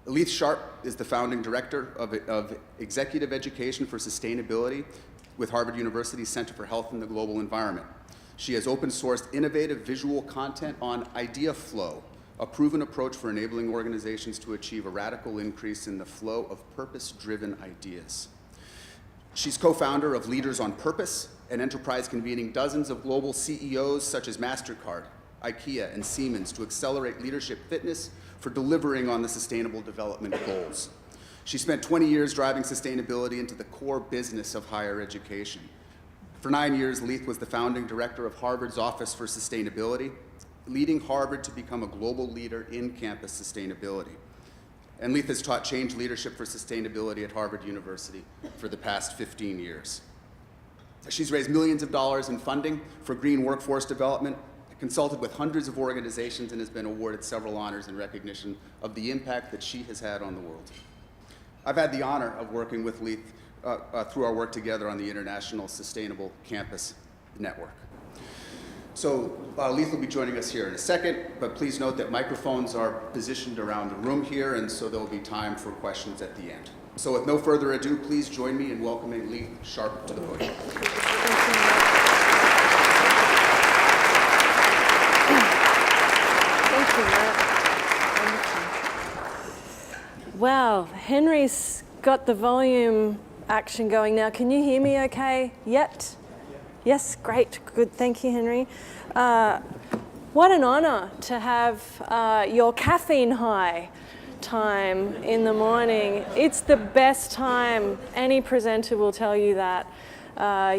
Leith Sharp is the founding director of Executive Education for Sustainability with Harvard University's Center for Health and the Global Environment. She has open-sourced innovative visual content on Idea Flow, a proven approach for enabling organizations to achieve a radical increase in the flow of purpose-driven ideas. She's co-founder of Leaders on Purpose, an enterprise convening dozens of global CEOs such as MasterCard, IKEA, and Siemens to accelerate leadership fitness for delivering on the Sustainable Development Goals. She spent 20 years driving sustainability into the core business of higher education. For 9 years, Leith was the founding director of Harvard's Office for Sustainability, leading Harvard to become a global leader in campus sustainability. And Leith has taught change leadership for sustainability at Harvard University for the past 15 years. She's raised millions of dollars in funding for green workforce development, consulted with hundreds of organizations, and has been awarded several honors in recognition of the impact that she has had on the world. I've had the honor of working with Leith through our work together on the International Sustainable Campus Network. So Leith will be joining us here in a second, but please note that microphones are positioned around the room here, and so there will be time for questions at the end. So with no further ado, please join me in welcoming Leith Sharp to the podium. Thank you, Matt. Wow, Henry's got the volume action going now. Can you hear me okay yet? Yes, great, good, thank you, Henry. What an honor to have your caffeine high time in the morning. It's the best time. Any presenter will tell you that.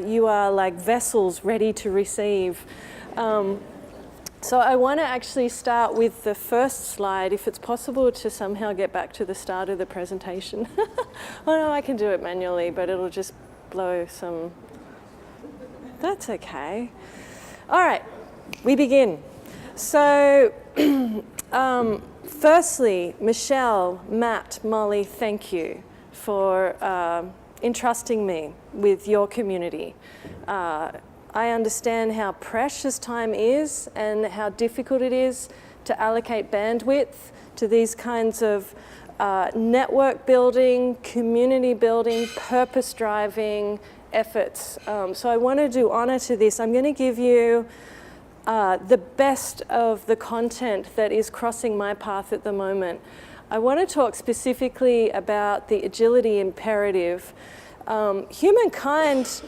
You are like vessels ready to receive. So I want to actually start with the first slide, if it's possible to somehow get back to the start of the presentation. Oh no, I can do it manually, but it'll just blow some. That's okay. All right, we begin. So firstly, Michelle, Matt, Molly, thank you for entrusting me with your community. I understand how precious time is and how difficult it is to allocate bandwidth to these kinds of network building, community building, purpose driving efforts. So I want to do honor to this. I'm going to give you the best of the content that is crossing my path at the moment. I want to talk specifically about the agility imperative. Humankind,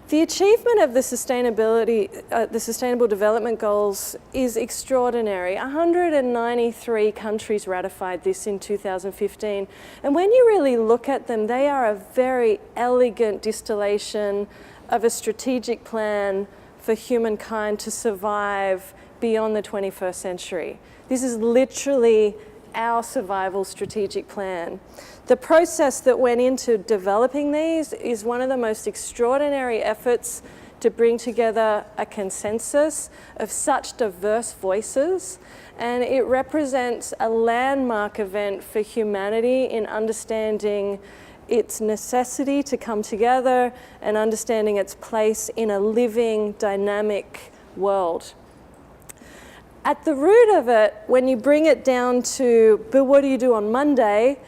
the achievement of the Sustainable Development Goals is extraordinary. 193 countries ratified this in 2015. And when you really look at them, they are a very elegant distillation of a strategic plan for humankind to survive beyond the 21st century. This is literally our survival strategic plan. The process that went into developing these is one of the most extraordinary efforts to bring together a consensus of such diverse voices, and it represents a landmark event for humanity in understanding its necessity to come together and understanding its place in a living, dynamic world. At the root of it, when you bring it down to, but what do you do on Monday?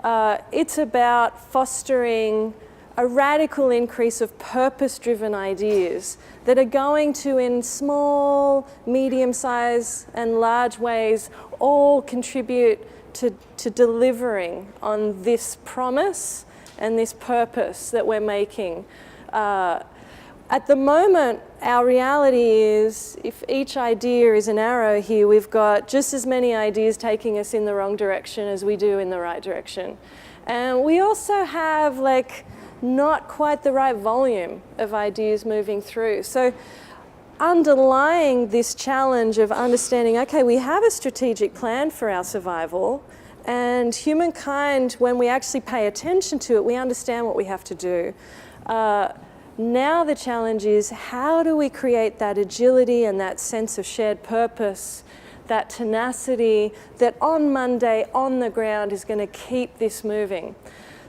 It's about fostering a radical increase of purpose-driven ideas that are going to, in small, medium-sized, and large ways, all contribute to delivering on this promise and this purpose that we're making. At the moment, our reality is, if each idea is an arrow here, we've got just as many ideas taking us in the wrong direction as we do in the right direction. And we also have not quite the right volume of ideas moving through. So underlying this challenge of understanding, okay, we have a strategic plan for our survival, and humankind, when we actually pay attention to it, we understand what we have to do. Now the challenge is, how do we create that agility and that sense of shared purpose, that tenacity that on Monday, on the ground, is going to keep this moving?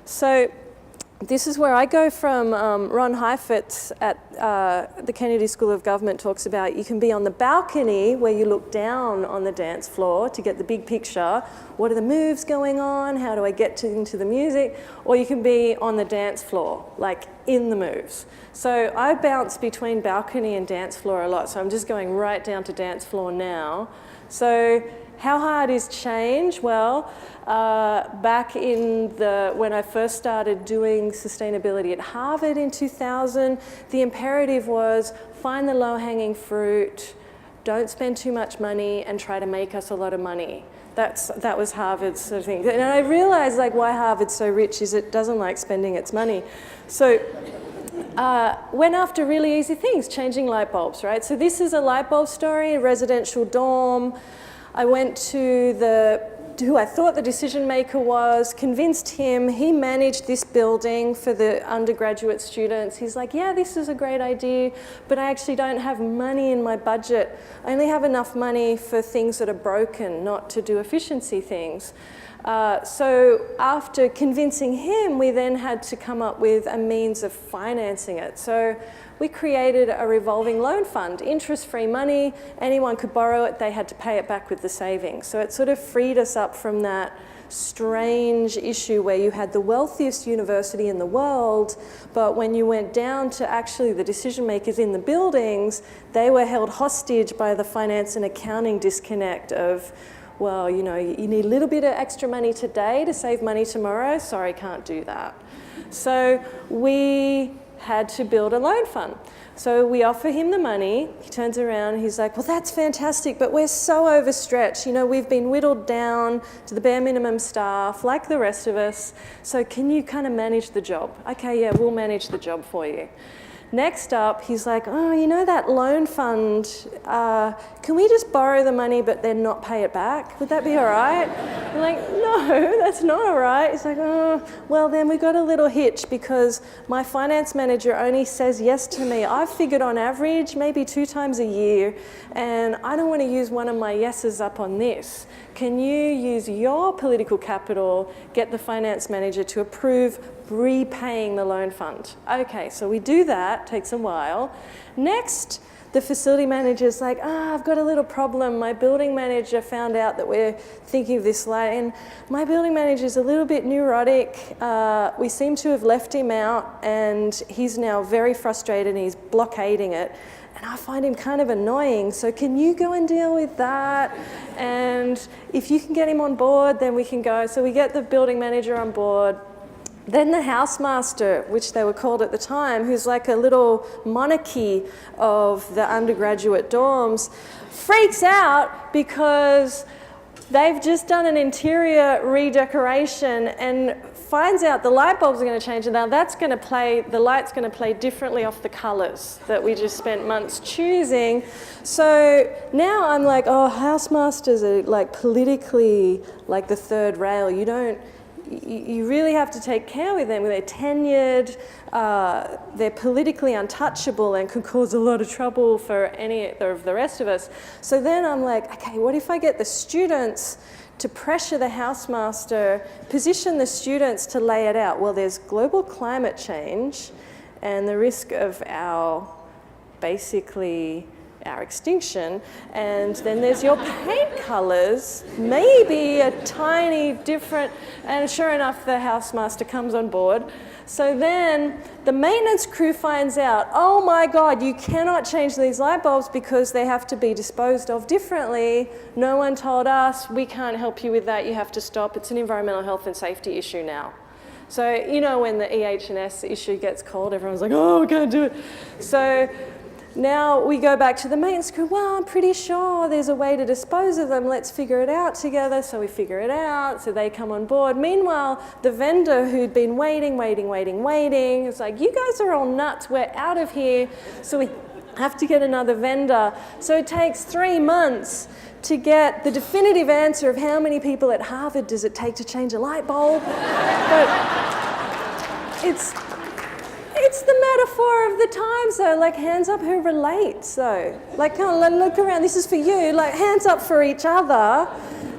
So this is where I go from. Ron Heifetz at the Kennedy School of Government talks about you can be on the balcony where you look down on the dance floor to get the big picture. What are the moves going on? How do I get into the music? Or you can be on the dance floor, like in the moves. So I bounce between balcony and dance floor a lot. So I'm just going right down to dance floor now. So how hard is change? Well, back in when I first started doing sustainability at Harvard in 2000, the imperative was find the low-hanging fruit, don't spend too much money, and try to make us a lot of money. That was Harvard's sort of thing. And I realized like why Harvard's so rich is it doesn't like spending its money. So went after really easy things, changing light bulbs, right? So this is a light bulb story, a residential dorm. I went to who I thought the decision maker was, convinced him. He managed this building for the undergraduate students. He's like, yeah, this is a great idea, but I actually don't have money in my budget. I only have enough money for things that are broken, not to do efficiency things. So after convincing him, we then had to come up with a means of financing it. So we created a revolving loan fund, interest-free money. Anyone could borrow it. They had to pay it back with the savings. So it sort of freed us up from that strange issue where you had the wealthiest university in the world, but when you went down to actually the decision makers in the buildings, they were held hostage by the finance and accounting disconnect of, well, you know, you need a little bit of extra money today to save money tomorrow. Sorry, can't do that. So we had to build a loan fund. So we offer him the money. He turns around, he's like, well, that's fantastic, but we're so overstretched. You know, we've been whittled down to the bare minimum staff, like the rest of us. So can you kind of manage the job? Okay, yeah, we'll manage the job for you. Next up, he's like, oh, you know that loan fund, can we just borrow the money but then not pay it back? Would that be all right? I'm like, no, that's not all right. He's like, oh, well then we got a little hitch because my finance manager only says yes to me. I've figured on average maybe 2 times a year, and I don't want to use one of my yeses up on this. Can you use your political capital, get the finance manager to approve repaying the loan fund? Okay, so we do that, takes a while. Next, the facility manager's like, I've got a little problem. My building manager found out that we're thinking of this late, and my building manager's a little bit neurotic. We seem to have left him out, and he's now very frustrated and he's blockading it. And I find him kind of annoying, so can you go and deal with that? And if you can get him on board, then we can go. So we get the building manager on board. Then the housemaster, which they were called at the time, who's like a little monarchy of the undergraduate dorms, freaks out because they've just done an interior redecoration and finds out the light bulbs are going to change, and now the light's going to play differently off the colours that we just spent months choosing. So now I'm like, oh, housemasters are like politically like the third rail. You really have to take care with them. They're tenured, they're politically untouchable and could cause a lot of trouble for any of the rest of us. So then I'm like, okay, what if I get the students to pressure the housemaster, position the students to lay it out? Well, there's global climate change and the risk of our extinction, and then there's your paint colours, maybe a tiny different, and sure enough the housemaster comes on board. So then the maintenance crew finds out, oh my God, you cannot change these light bulbs because they have to be disposed of differently. No one told us, we can't help you with that, you have to stop. It's an environmental health and safety issue now. So, you know, when the EH&S issue gets called, everyone's like, oh, we can't do it. So now we go back to the maintenance crew. Well, I'm pretty sure there's a way to dispose of them. Let's figure it out together. So we figure it out. So they come on board. Meanwhile, the vendor who'd been waiting, it's like, you guys are all nuts. We're out of here. So we have to get another vendor. So it takes 3 months to get the definitive answer of how many people at Harvard does it take to change a light bulb. But it's the metaphor of the times, though. Like, hands up who relates, though. Like, come on, look around. This is for you. Like, hands up for each other.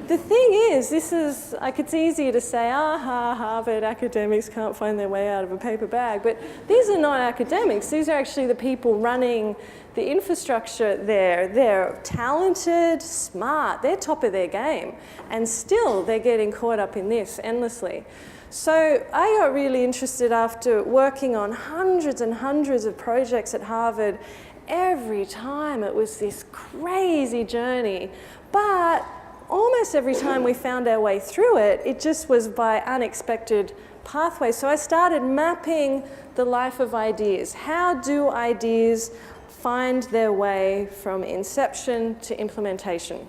the thing is, like it's easier to say, Harvard academics can't find their way out of a paper bag, but these are not academics. These are actually the people running the infrastructure there. They're talented, smart, they're top of their game, and still they're getting caught up in this endlessly. So I got really interested after working on hundreds and hundreds of projects at Harvard. Every time it was this crazy journey, but almost every time we found our way through it, it just was by unexpected pathways. So I started mapping the life of ideas. How do ideas find their way from inception to implementation?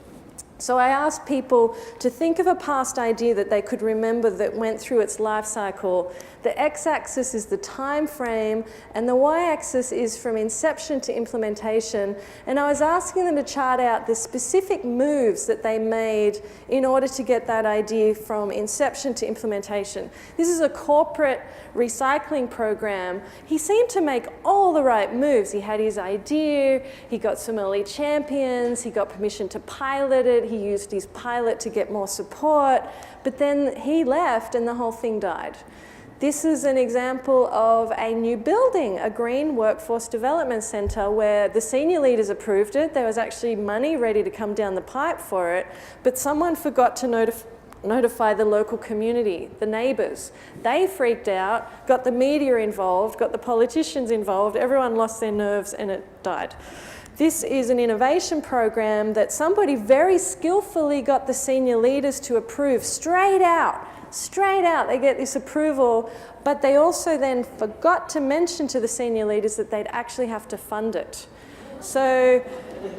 So I asked people to think of a past idea that they could remember that went through its life cycle. The x-axis is the time frame, and the y-axis is from inception to implementation. And I was asking them to chart out the specific moves that they made in order to get that idea from inception to implementation. This is a corporate recycling program. He seemed to make all the right moves. He had his idea, he got some early champions, he got permission to pilot it, he used his pilot to get more support, but then he left and the whole thing died. This is an example of a new building, a green workforce development centre, where the senior leaders approved it. There was actually money ready to come down the pipe for it, but someone forgot to notify the local community, the neighbours. They freaked out, got the media involved, got the politicians involved, everyone lost their nerves and it died. This is an innovation program that somebody very skillfully got the senior leaders to approve straight out. They get this approval, but they also then forgot to mention to the senior leaders that they'd actually have to fund it. So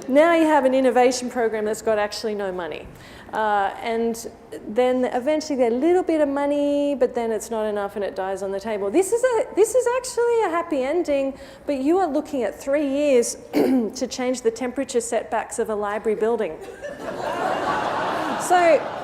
now you have an innovation program that's got actually no money. And then eventually they get a little bit of money, but then it's not enough and it dies on the table. This is actually a happy ending, but you are looking at 3 years to change the temperature setbacks of a library building. So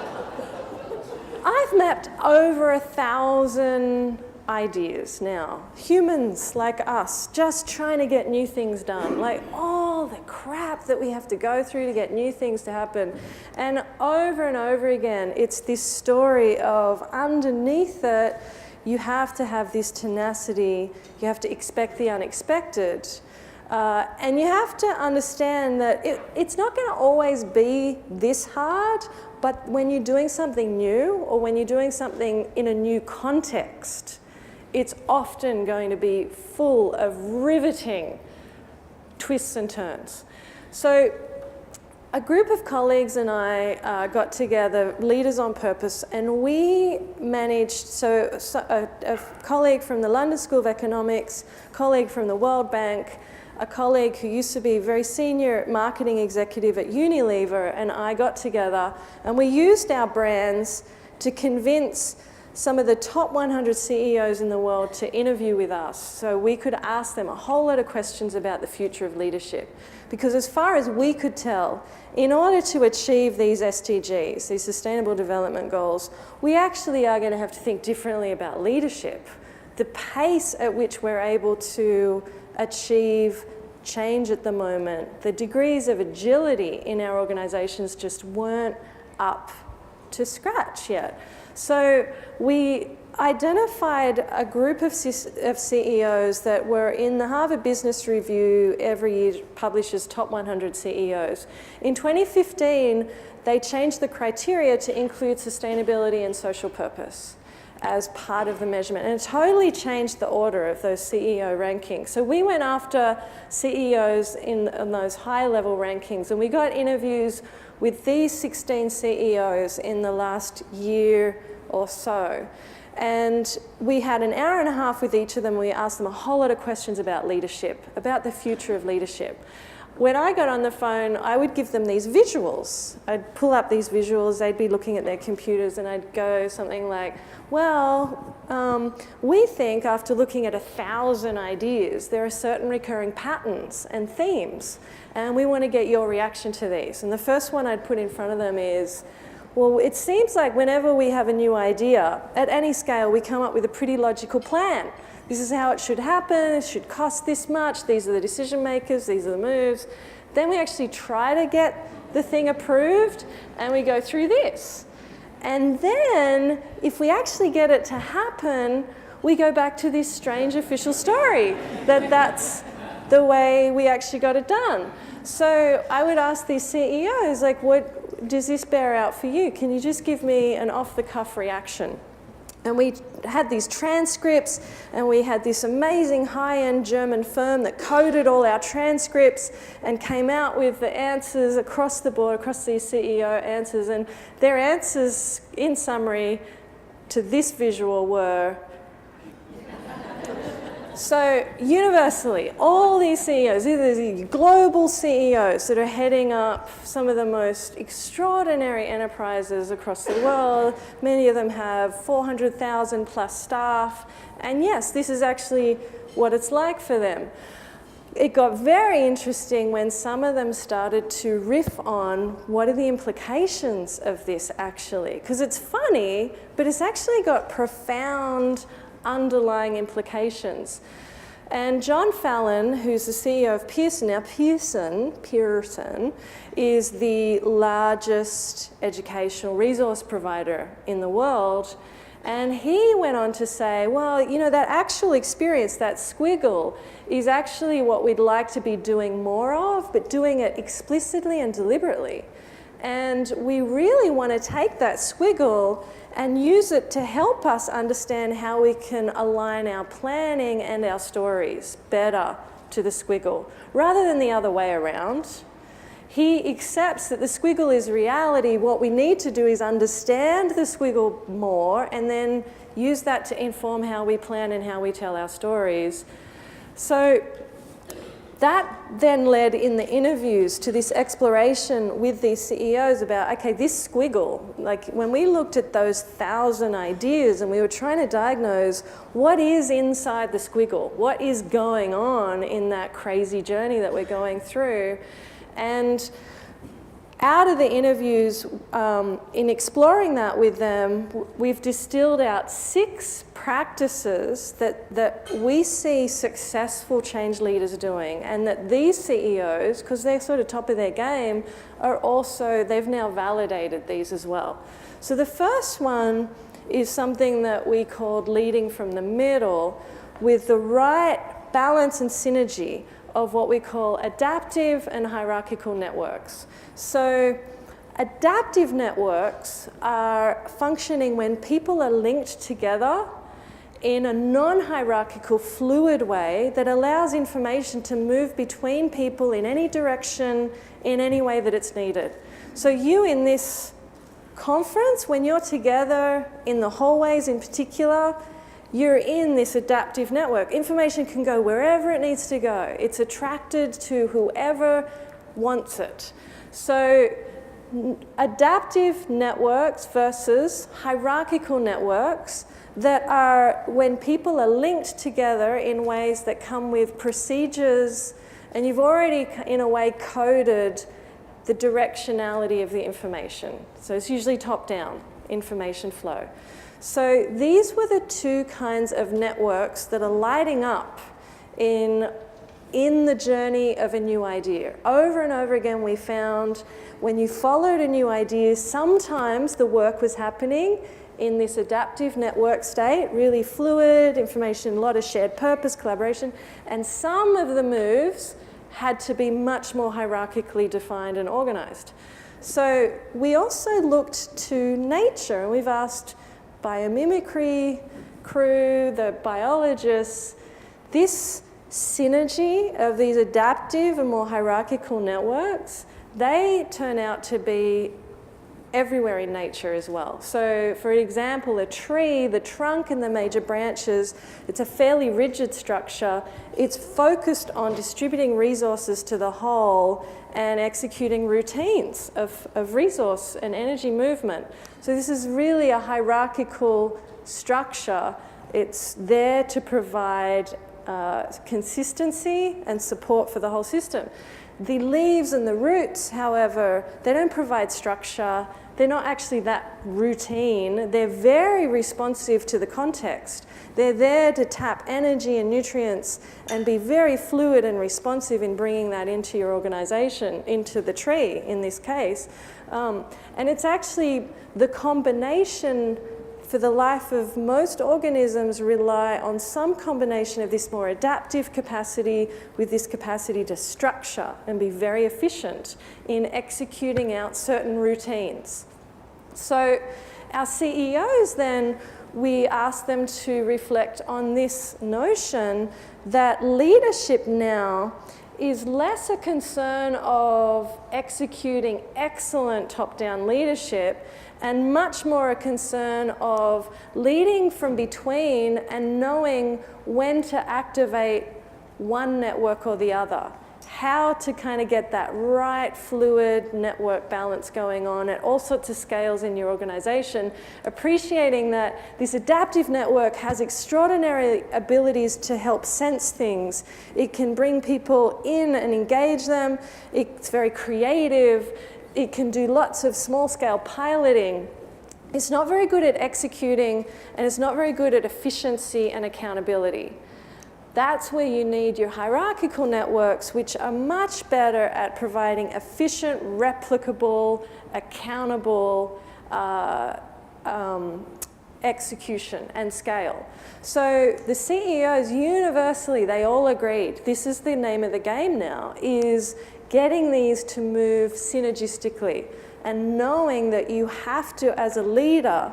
I've mapped over 1,000 ideas now. Humans like us, just trying to get new things done. Like all the crap that we have to go through to get new things to happen. And over again, it's this story of underneath it, you have to have this tenacity, you have to expect the unexpected. And you have to understand that it's not going to always be this hard, but when you're doing something new or when you're doing something in a new context, it's often going to be full of riveting twists and turns. So a group of colleagues and I got together, Leaders on Purpose, and we managed, a colleague from the London School of Economics, a colleague from the World Bank, a colleague who used to be a very senior marketing executive at Unilever, and I got together and we used our brands to convince some of the top 100 CEOs in the world to interview with us so we could ask them a whole lot of questions about the future of leadership. Because as far as we could tell, in order to achieve these SDGs, these Sustainable Development Goals, we actually are going to have to think differently about leadership. The pace at which we're able to achieve change at the moment, the degrees of agility in our organisations just weren't up to scratch yet. So we identified a group of CEOs that were in the Harvard Business Review every year publishes top 100 CEOs. In 2015, they changed the criteria to include sustainability and social purpose as part of the measurement, and it totally changed the order of those CEO rankings. So we went after CEOs in those high-level rankings, and we got interviews with these 16 CEOs in the last year or so. And we had an hour and a half with each of them. We asked them a whole lot of questions about leadership, about the future of leadership. When I got on the phone, I would give them these visuals. I'd pull up these visuals, they'd be looking at their computers, and I'd go something like, well, we think after looking at 1,000 ideas, there are certain recurring patterns and themes, and we want to get your reaction to these. And the first one I'd put in front of them is, well, it seems like whenever we have a new idea, at any scale, we come up with a pretty logical plan. This is how it should happen, it should cost this much, these are the decision makers, these are the moves. Then we actually try to get the thing approved, and we go through this. And then, if we actually get it to happen, we go back to this strange official story that that's the way we actually got it done. So I would ask these CEOs, like, what does this bear out for you? Can you just give me an off-the-cuff reaction? And we had these transcripts, and we had this amazing high-end German firm that coded all our transcripts and came out with the answers across the board, across these CEO answers. And their answers, in summary, to this visual were, so universally, all these CEOs, these global CEOs that are heading up some of the most extraordinary enterprises across the world, many of them have 400,000 plus staff, and yes, this is actually what it's like for them. It got very interesting when some of them started to riff on what are the implications of this actually, because it's funny, but it's actually got profound underlying implications. And John Fallon, who's the CEO of Pearson, now Pearson is the largest educational resource provider in the world. And he went on to say, well, you know, that actual experience, that squiggle, is actually what we'd like to be doing more of, but doing it explicitly and deliberately. And we really want to take that squiggle and use it to help us understand how we can align our planning and our stories better to the squiggle, rather than the other way around. He accepts that the squiggle is reality. What we need to do is understand the squiggle more and then use that to inform how we plan and how we tell our stories. So that then led in the interviews to this exploration with these CEOs about, okay, this squiggle, like when we looked at those 1,000 ideas and we were trying to diagnose what is inside the squiggle, what is going on in that crazy journey that we're going through. And out of the interviews, in exploring that with them, we've distilled out 6 practices that we see successful change leaders doing, and that these CEOs, because they're sort of top of their game, are also, they've now validated these as well. So the first one is something that we called leading from the middle, with the right balance and synergy of what we call adaptive and hierarchical networks. So adaptive networks are functioning when people are linked together in a non-hierarchical, fluid way that allows information to move between people in any direction, in any way that it's needed. So you in this conference, when you're together in the hallways in particular, you're in this adaptive network. Information can go wherever it needs to go. It's attracted to whoever wants it. So adaptive networks versus hierarchical networks that are when people are linked together in ways that come with procedures, and you've already, in a way, coded the directionality of the information. So it's usually top-down information flow. So these were the 2 kinds of networks that are lighting up in the journey of a new idea. Over and over again, we found when you followed a new idea, sometimes the work was happening in this adaptive network state, really fluid, information, a lot of shared purpose, collaboration, and some of the moves had to be much more hierarchically defined and organized. So we also looked to nature, and we've asked biomimicry crew, the biologists, this synergy of these adaptive and more hierarchical networks, they turn out to be everywhere in nature as well. So for example, a tree, the trunk and the major branches, it's a fairly rigid structure. It's focused on distributing resources to the whole and executing routines of resource and energy movement. So this is really a hierarchical structure. It's there to provide consistency and support for the whole system. The leaves and the roots, however, they don't provide structure. they're not actually that routine. They're very responsive to the context. They're there to tap energy and nutrients and be very fluid and responsive in bringing that into your organization, into the tree in this case. And it's actually the combination for the life of most organisms rely on some combination of this more adaptive capacity with this capacity to structure and be very efficient in executing out certain routines. So our CEOs then, we ask them to reflect on this notion that leadership now is less a concern of executing excellent top-down leadership and much more a concern of leading from between and knowing when to activate one network or the other. How to kind of get that right fluid network balance going on at all sorts of scales in your organization, appreciating that this adaptive network has extraordinary abilities to help sense things. It can bring people in and engage them. It's very creative. It can do lots of small-scale piloting. It's not very good at executing, and it's not very good at efficiency and accountability. That's where you need your hierarchical networks, which are much better at providing efficient, replicable, accountable execution and scale. So the CEOs universally, they all agreed, this is the name of the game now, is getting these to move synergistically and knowing that you have to, as a leader,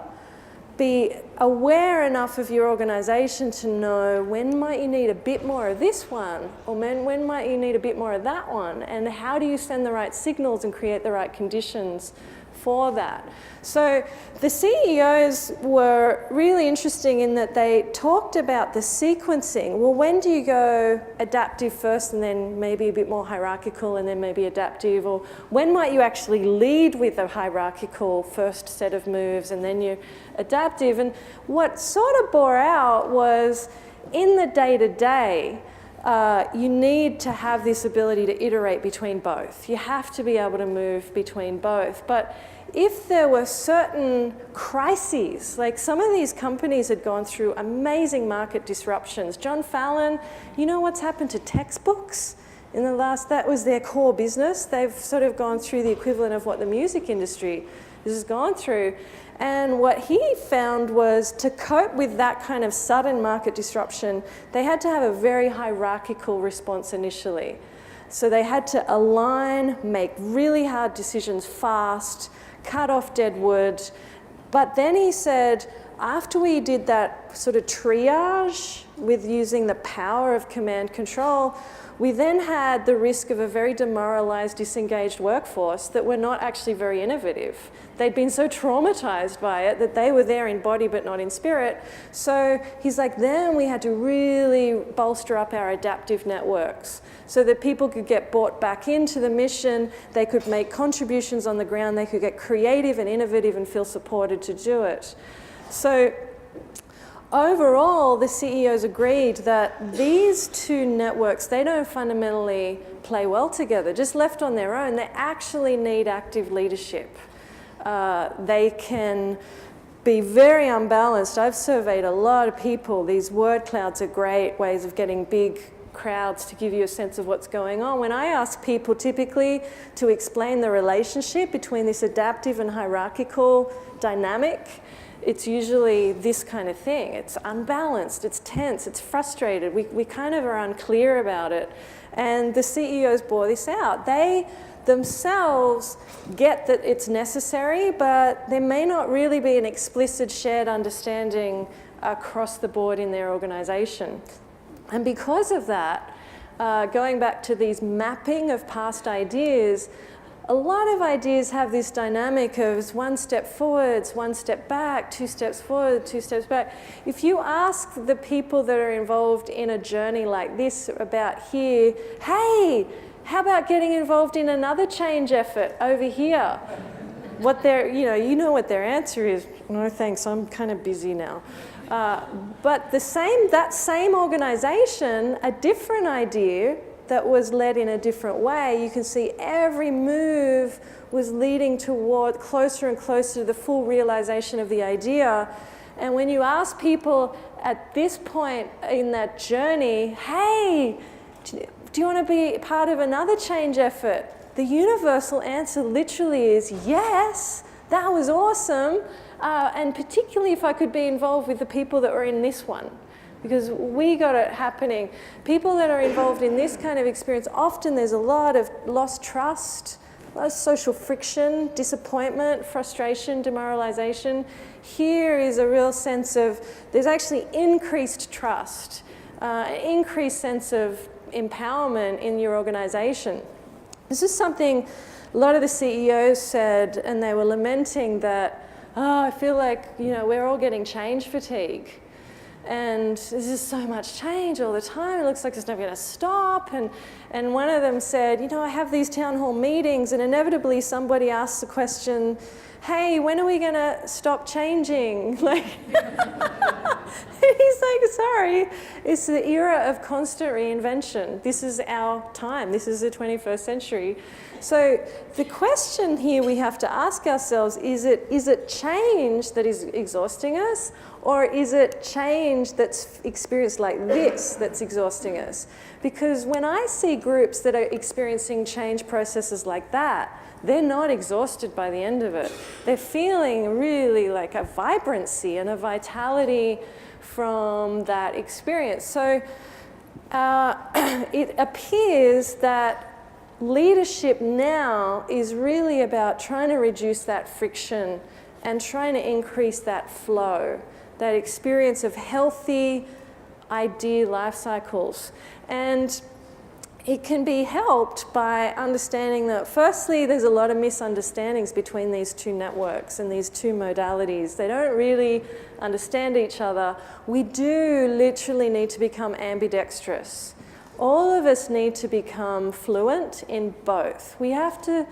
be aware enough of your organization to know when might you need a bit more of this one, or when might you need a bit more of that one, and how do you send the right signals and create the right conditions for that. So the CEOs were really interesting in that they talked about the sequencing. Well, when do you go adaptive first and then maybe a bit more hierarchical and then maybe adaptive? Or when might you actually lead with a hierarchical first set of moves and then you're adaptive? And what sort of bore out was in the day-to-day, you need to have this ability to iterate between both. You have to be able to move between both. But if there were certain crises, like some of these companies had gone through amazing market disruptions. John Fallon, you know what's happened to textbooks in the last, that was their core business. They've sort of gone through the equivalent of what the music industry has gone through. And what he found was to cope with that kind of sudden market disruption, they had to have a very hierarchical response initially. So they had to align, make really hard decisions fast, cut off dead wood. But then he said, after we did that sort of triage with using the power of command control, we then had the risk of a very demoralized, disengaged workforce that were not actually very innovative. They'd been so traumatized by it that they were there in body but not in spirit. So he's like, then we had to really bolster up our adaptive networks so that people could get brought back into the mission, they could make contributions on the ground, they could get creative and innovative and feel supported to do it. So overall, the CEOs agreed that these two networks, they don't fundamentally play well together. Just left on their own, they actually need active leadership. They can be very unbalanced. I've surveyed a lot of people. These word clouds are great ways of getting big crowds to give you a sense of what's going on. When I ask people typically to explain the relationship between this adaptive and hierarchical dynamic, it's usually this kind of thing. It's unbalanced, it's tense, it's frustrated. We kind of are unclear about it. And the CEOs bore this out. They themselves get that it's necessary, but there may not really be an explicit shared understanding across the board in their organization. And because of that, going back to these mapping of past ideas, a lot of ideas have this dynamic of one step forwards, one step back, 2 steps forward, 2 steps back. If you ask the people that are involved in a journey like this about here, hey, how about getting involved in another change effort over here? What their, you know what their answer is. No thanks, I'm kind of busy now. But that same organization, a different idea that was led in a different way, you can see every move was leading toward closer and closer to the full realization of the idea. And when you ask people at this point in that journey, hey, do you want to be part of another change effort? The universal answer literally is yes, that was awesome. And particularly if I could be involved with the people that were in this one, because we got it happening. People that are involved in this kind of experience, often there's a lot of lost trust, a lot of social friction, disappointment, frustration, demoralization. Here is a real sense of, there's actually increased trust, increased sense of empowerment in your organization. This is something a lot of the CEOs said, and they were lamenting that, oh, I feel like, we're all getting change fatigue. And there's just so much change all the time. It looks like it's never going to stop. And one of them said, I have these town hall meetings, and inevitably somebody asks the question, hey, when are we going to stop changing? Like, he's like, sorry, it's the era of constant reinvention. This is our time. This is the 21st century. So the question here we have to ask ourselves, is it change that is exhausting us? Or is it change that's experienced like this that's exhausting us? Because when I see groups that are experiencing change processes like that, they're not exhausted by the end of it. They're feeling really like a vibrancy and a vitality from that experience. So it appears that leadership now is really about trying to reduce that friction and trying to increase that flow, that experience of healthy idea life cycles. And it can be helped by understanding that, firstly, there's a lot of misunderstandings between these two networks and these two modalities. They don't really understand each other. We do literally need to become ambidextrous. All of us need to become fluent in both. We have to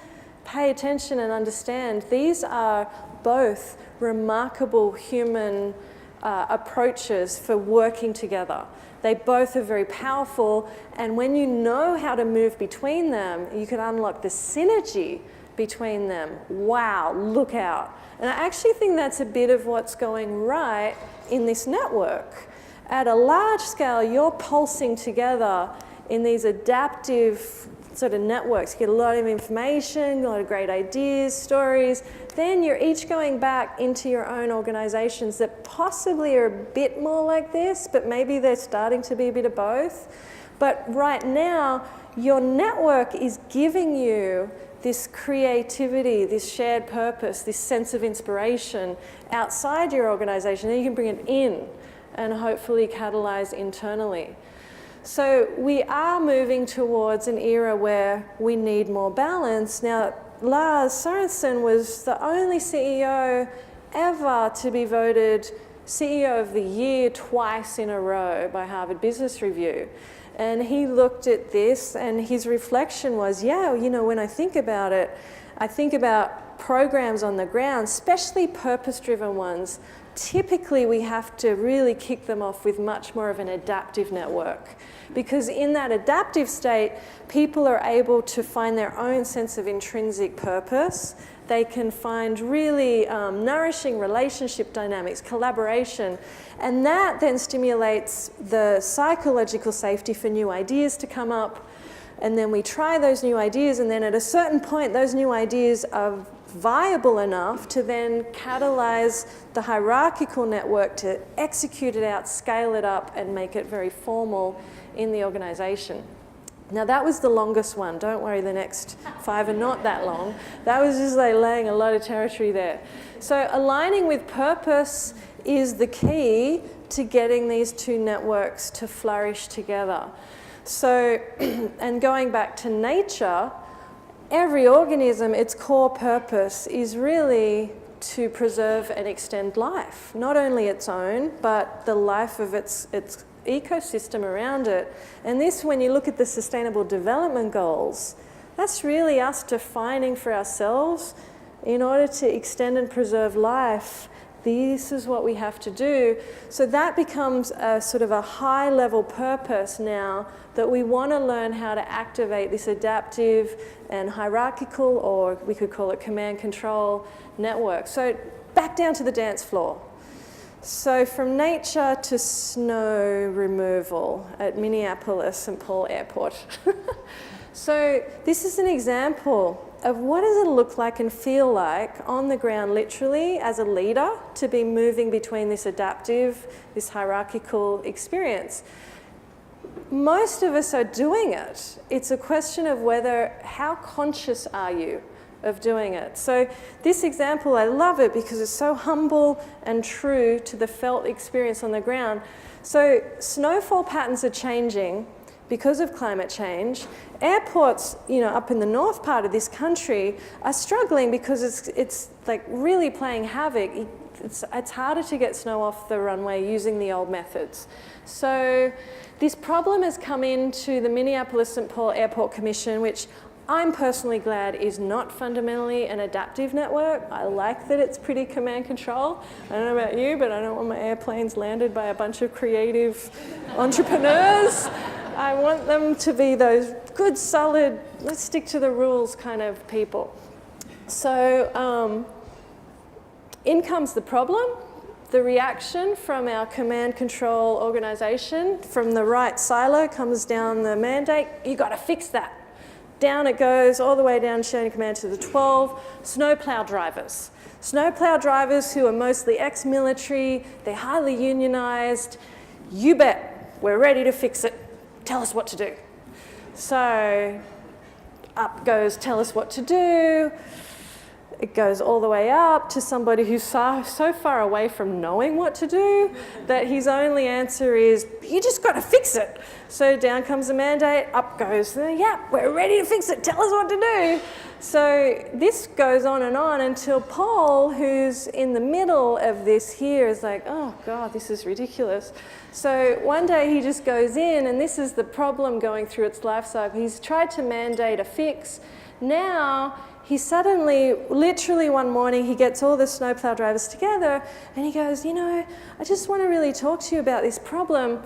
pay attention and understand these are both remarkable human approaches for working together. They both are very powerful, and when you know how to move between them, you can unlock the synergy between them. Wow, look out. And I actually think that's a bit of what's going right in this network. At a large scale, you're pulsing together in these adaptive sort of networks. You get a lot of information, a lot of great ideas, stories. Then you're each going back into your own organizations that possibly are a bit more like this, but maybe they're starting to be a bit of both. But right now, your network is giving you this creativity, this shared purpose, this sense of inspiration outside your organization. Then you can bring it in and hopefully catalyze internally. So we are moving towards an era where we need more balance. Now, Lars Sørensen was the only CEO ever to be voted CEO of the Year twice in a row by Harvard Business Review. And he looked at this and his reflection was, yeah, when I think about it, I think about programs on the ground, especially purpose-driven ones. Typically, we have to really kick them off with much more of an adaptive network. Because in that adaptive state, people are able to find their own sense of intrinsic purpose. They can find really nourishing relationship dynamics, collaboration, and that then stimulates the psychological safety for new ideas to come up. And then we try those new ideas, and then at a certain point, those new ideas are viable enough to then catalyze the hierarchical network to execute it out, scale it up, and make it very formal in the organization. Now that was the longest one. Don't worry, the next 5 are not that long. That was just like laying a lot of territory there. So aligning with purpose is the key to getting these two networks to flourish together. So, and going back to nature, every organism, its core purpose is really to preserve and extend life. Not only its own, but the life of its ecosystem around it. And this, when you look at the Sustainable Development Goals, that's really us defining for ourselves, in order to extend and preserve life, this is what we have to do. So that becomes a sort of a high-level purpose now, that we want to learn how to activate this adaptive and hierarchical, or we could call it command control network. So back down to the dance floor. So from nature to snow removal at Minneapolis-St. Paul Airport. So this is an example of what does it look like and feel like on the ground, literally, as a leader, to be moving between this adaptive, this hierarchical experience. Most of us are doing it. It's a question of how conscious are you of doing it. So this example, I love it because it's so humble and true to the felt experience on the ground. So snowfall patterns are changing because of climate change. Airports, up in the north part of this country are struggling because it's like really playing havoc. It's harder to get snow off the runway using the old methods. So this problem has come into the Minneapolis-St. Paul Airport Commission, which I'm personally glad is not fundamentally an adaptive network. I like that it's pretty command control. I don't know about you, but I don't want my airplanes landed by a bunch of creative entrepreneurs. I want them to be those good, solid, let's stick to the rules kind of people. So in comes the problem. The reaction from our command control organization, from the right silo comes down the mandate, you got to fix that. Down it goes, all the way down chain of command to the 12 snowplow drivers. Snowplow drivers who are mostly ex-military, they're highly unionized. You bet, we're ready to fix it. Tell us what to do. So up goes, tell us what to do. It goes all the way up to somebody who's so far away from knowing what to do that his only answer is, you just got to fix it. So down comes the mandate, up goes, yeah, we're ready to fix it, tell us what to do. So this goes on and on until Paul, who's in the middle of this here, is like, oh God, this is ridiculous. So one day he just goes in, and this is the problem going through its life cycle. He's tried to mandate a fix. Now he suddenly, literally one morning, he gets all the snowplow drivers together and he goes, I just want to really talk to you about this problem.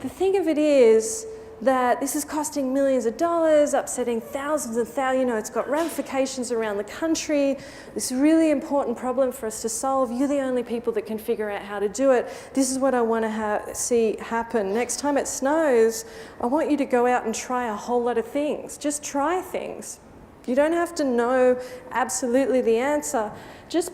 The thing of it is that this is costing millions of dollars, upsetting thousands and thousands, it's got ramifications around the country. This really important problem for us to solve. You're the only people that can figure out how to do it. This is what I want to see happen. Next time it snows, I want you to go out and try a whole lot of things. Just try things. You don't have to know absolutely the answer. Just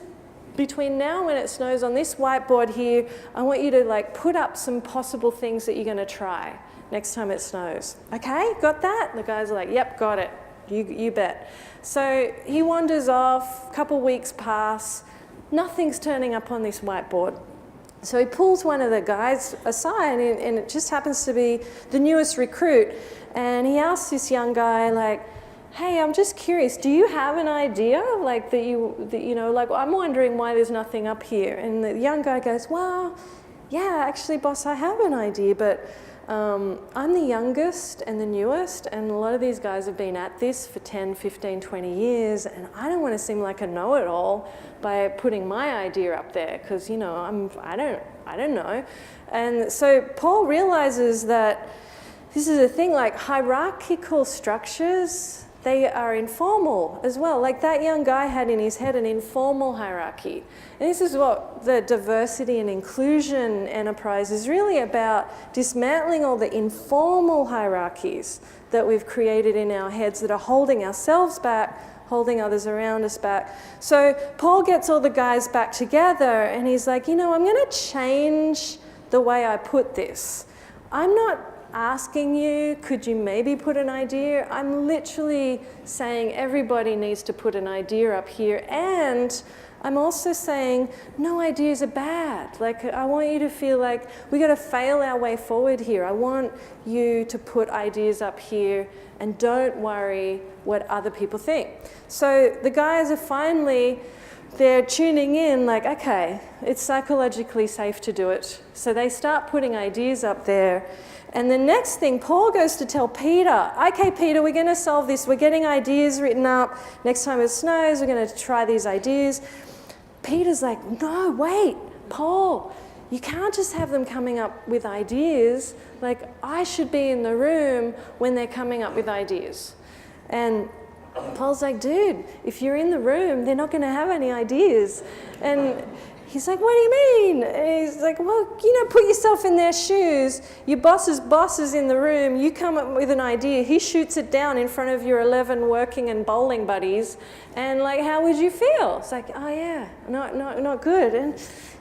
between now and when it snows on this whiteboard here, I want you to put up some possible things that you're going to try next time it snows. Okay, got that? The guys are like, yep, got it. You bet. So he wanders off, a couple weeks pass, nothing's turning up on this whiteboard. So he pulls one of the guys aside, and it just happens to be the newest recruit. And he asks this young guy, hey, I'm just curious, do you have an idea? I'm wondering why there's nothing up here. And the young guy goes, well, yeah, actually, boss, I have an idea, but I'm the youngest and the newest, and a lot of these guys have been at this for 10, 15, 20 years, and I don't want to seem like a know-it-all by putting my idea up there, because, I don't know. And so Paul realizes that this is a thing, hierarchical structures, they are informal as well. That young guy had in his head an informal hierarchy. And this is what the diversity and inclusion enterprise is really about, dismantling all the informal hierarchies that we've created in our heads that are holding ourselves back, holding others around us back. So Paul gets all the guys back together and he's like, I'm going to change the way I put this. I'm not asking you, could you maybe put an idea? I'm literally saying everybody needs to put an idea up here, and I'm also saying no ideas are bad. I want you to feel like we got to fail our way forward here. I want you to put ideas up here and don't worry what other people think. So the guys are finally, they're tuning in okay, it's psychologically safe to do it. So they start putting ideas up there. And the next thing, Paul goes to tell Peter, okay, Peter, we're going to solve this. We're getting ideas written up. Next time it snows, we're going to try these ideas. Peter's like, no, wait, Paul, you can't just have them coming up with ideas. Like, I should be in the room when they're coming up with ideas. And Paul's like, dude, if you're in the room, they're not going to have any ideas. And he's like, what do you mean? And he's like, well, put yourself in their shoes. Your boss's boss is in the room. You come up with an idea. He shoots it down in front of your 11 working and bowling buddies. And like, how would you feel? It's like, oh yeah, not good. And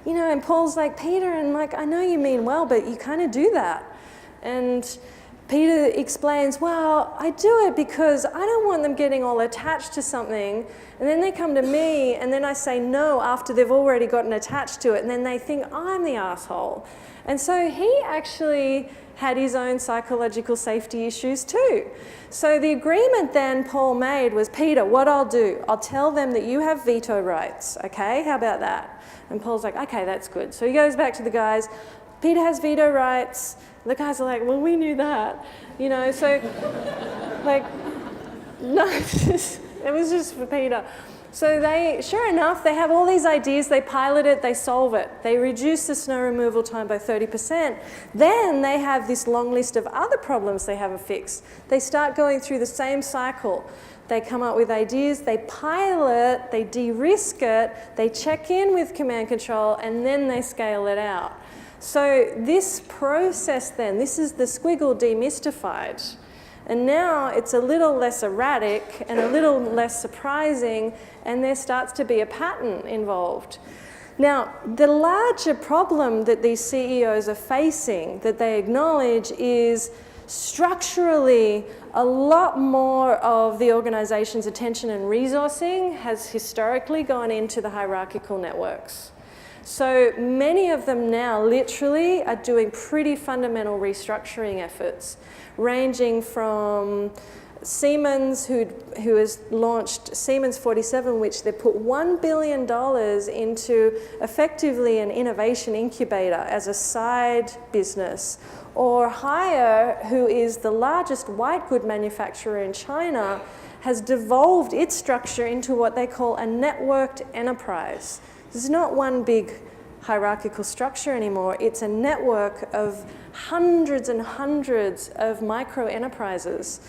and Paul's like, Peter, and like, I know you mean well, but you kind of do that. And Peter explains, well, I do it because I don't want them getting all attached to something, and then they come to me, and then I say no after they've already gotten attached to it, and then they think I'm the asshole. And so he actually had his own psychological safety issues too. So the agreement then Paul made was, Peter, what I'll do, I'll tell them that you have veto rights, okay? How about that? And Paul's like, okay, that's good. So he goes back to the guys, Peter has veto rights. The guys are like, well, we knew that, so like, no, it was just for Peter. So sure enough, they have all these ideas, they pilot it, they solve it. They reduce the snow removal time by 30%. Then they have this long list of other problems they haven't fixed. They start going through the same cycle. They come up with ideas, they pilot, they de-risk it, they check in with command control, and then they scale it out. So this process then, this is the squiggle demystified. And now it's a little less erratic and a little less surprising, and there starts to be a pattern involved. Now, the larger problem that these CEOs are facing, that they acknowledge, is structurally a lot more of the organization's attention and resourcing has historically gone into the hierarchical networks. So many of them now literally are doing pretty fundamental restructuring efforts, ranging from Siemens, who has launched Siemens 47, which they put $1 billion into effectively an innovation incubator as a side business, or Haier, who is the largest white good manufacturer in China, has devolved its structure into what they call a networked enterprise. This is not one big hierarchical structure anymore. It's a network of hundreds and hundreds of micro enterprises.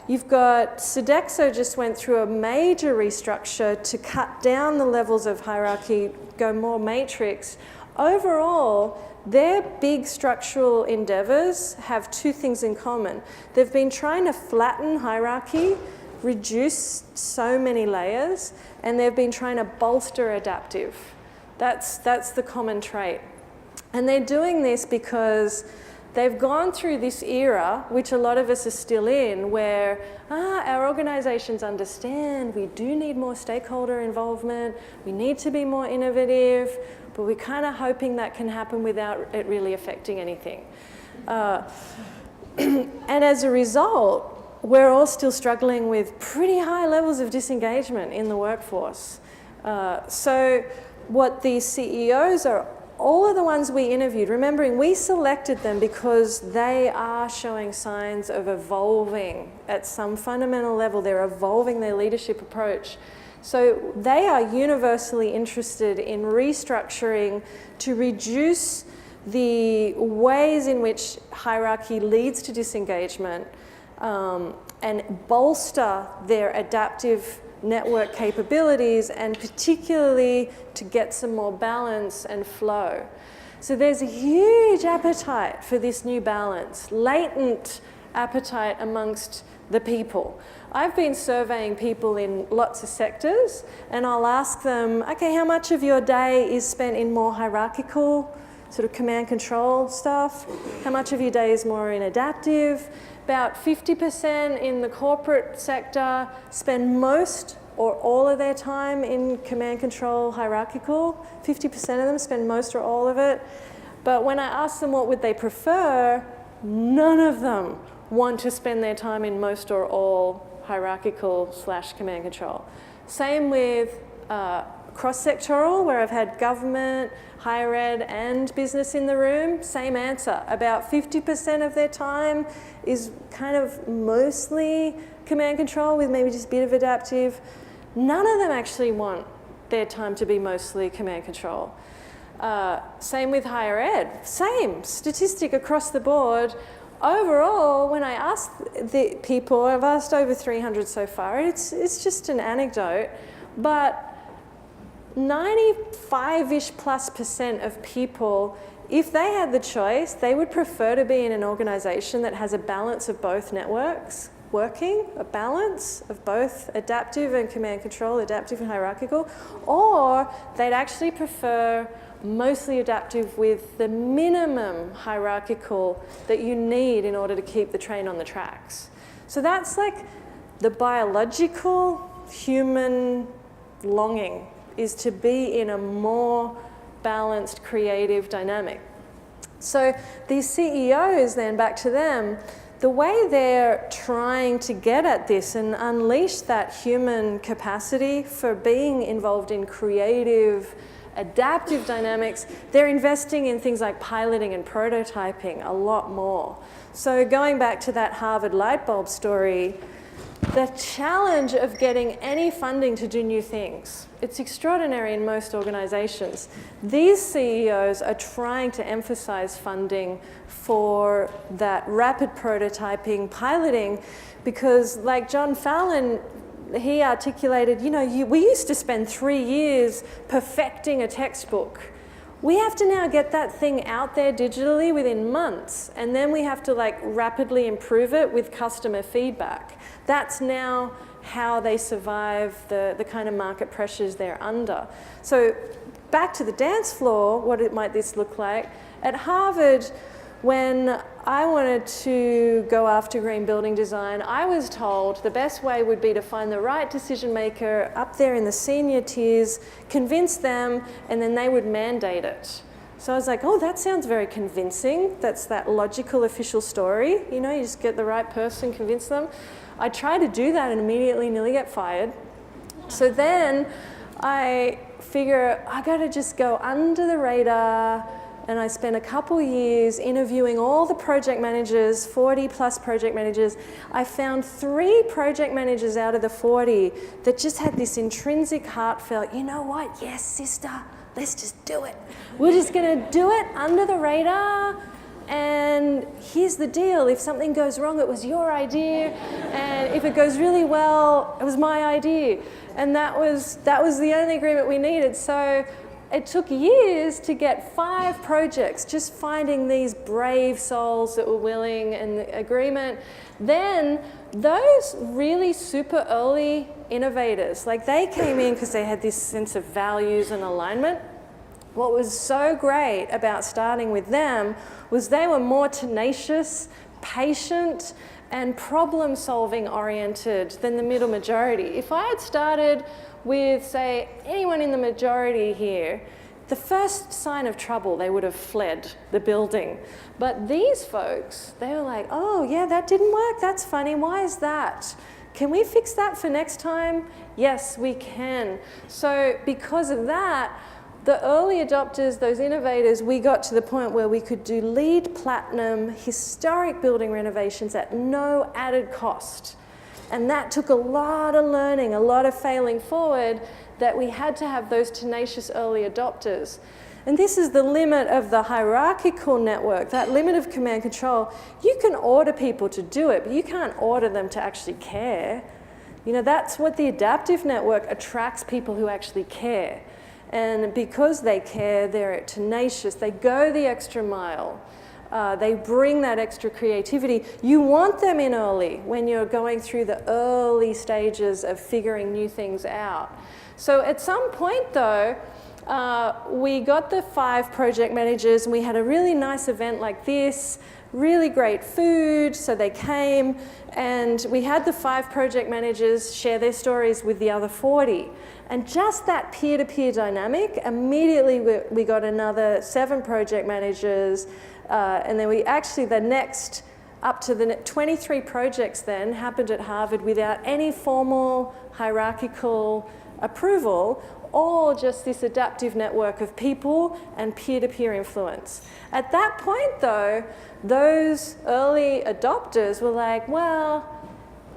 You've got Sodexo just went through a major restructure to cut down the levels of hierarchy, go more matrix. Overall, their big structural endeavors have two things in common. They've been trying to flatten hierarchy, reduce so many layers, and they've been trying to bolster adaptive. That's the common trait. And they're doing this because they've gone through this era, which a lot of us are still in, where our organizations understand we do need more stakeholder involvement, we need to be more innovative, but we're kind of hoping that can happen without it really affecting anything. And as a result, we're all still struggling with pretty high levels of disengagement in the workforce. So what these CEOs are, all of the ones we interviewed, remembering we selected them because they are showing signs of evolving at some fundamental level. They're evolving their leadership approach. So they are universally interested in restructuring to reduce the ways in which hierarchy leads to disengagement, and bolster their adaptive network capabilities, and particularly to get some more balance and flow. So there's a huge appetite for this new balance, latent appetite amongst the people. I've been surveying people in lots of sectors, and I'll ask them, okay, how much of your day is spent in more hierarchical, sort of command control stuff? How much of your day is more in adaptive? About 50% in the corporate sector spend most or all of their time in command control hierarchical. 50% of them spend most or all of it. But when I ask them what would they prefer, none of them want to spend their time in most or all hierarchical / command control. Same with cross-sectoral, where I've had government, higher ed, and business in the room. Same answer. About 50% of their time is kind of mostly command control with maybe just a bit of adaptive. None of them actually want their time to be mostly command control. Same with higher ed, same statistic across the board. Overall, when I asked the people, I've asked over 300 so far, it's just an anecdote, but 95-ish plus% of people, if they had the choice, they would prefer to be in an organization that has a balance of both networks working, a balance of both adaptive and command control, adaptive and hierarchical, or they'd actually prefer mostly adaptive with the minimum hierarchical that you need in order to keep the train on the tracks. So that's like the biological human longing, is to be in a more balanced, creative dynamic. So these CEOs then, back to them, the way they're trying to get at this and unleash that human capacity for being involved in creative, adaptive dynamics, they're investing in things like piloting and prototyping a lot more. So going back to that Harvard light bulb story, the challenge of getting any funding to do new things, it's extraordinary in most organizations. These CEOs are trying to emphasize funding for that rapid prototyping, piloting, because like John Fallon, he articulated, we used to spend 3 years perfecting a textbook. We have to now get that thing out there digitally within months, and then we have to rapidly improve it with customer feedback. That's now how they survive the kind of market pressures they're under. So back to the dance floor, what might this look like? At Harvard, when I wanted to go after green building design, I was told the best way would be to find the right decision maker up there in the senior tiers, convince them, and then they would mandate it. So I was like, oh, that sounds very convincing. That's that logical official story. You just get the right person, convince them. I tried to do that and immediately nearly get fired. So then I figure I got to just go under the radar. And I spent a couple years interviewing all the project managers, 40 plus project managers. I found 3 project managers out of the 40 that just had this intrinsic heartfelt, you know what, yes, sister, let's just do it. We're just gonna do it under the radar. And here's the deal, if something goes wrong, it was your idea. And if it goes really well, it was my idea. And that was the only agreement we needed. So it took years to get 5 projects, just finding these brave souls that were willing and the agreement. Then those really super early innovators, they came in because they had this sense of values and alignment. What was so great about starting with them was they were more tenacious, patient, and problem-solving oriented than the middle majority. If I had started with, say, anyone in the majority here, the first sign of trouble, they would have fled the building. But these folks, they were like, oh, yeah, that didn't work. That's funny. Why is that? Can we fix that for next time? Yes, we can. So because of that, the early adopters, those innovators, we got to the point where we could do LEED Platinum historic building renovations at no added cost. And that took a lot of learning, a lot of failing forward, that we had to have those tenacious early adopters. And this is the limit of the hierarchical network, that limit of command control. You can order people to do it, but you can't order them to actually care. That's what the adaptive network attracts, people who actually care. And because they care, they're tenacious, they go the extra mile. They bring that extra creativity. You want them in early when you're going through the early stages of figuring new things out. So at some point though, we got the 5 project managers and we had a really nice event like this, really great food, so they came, and we had the 5 project managers share their stories with the other 40. And just that peer-to-peer dynamic, immediately we got another 7 project managers, and then we actually, the next, up to the 23 projects then happened at Harvard without any formal hierarchical approval, all just this adaptive network of people and peer-to-peer influence. At that point though, those early adopters were like, well,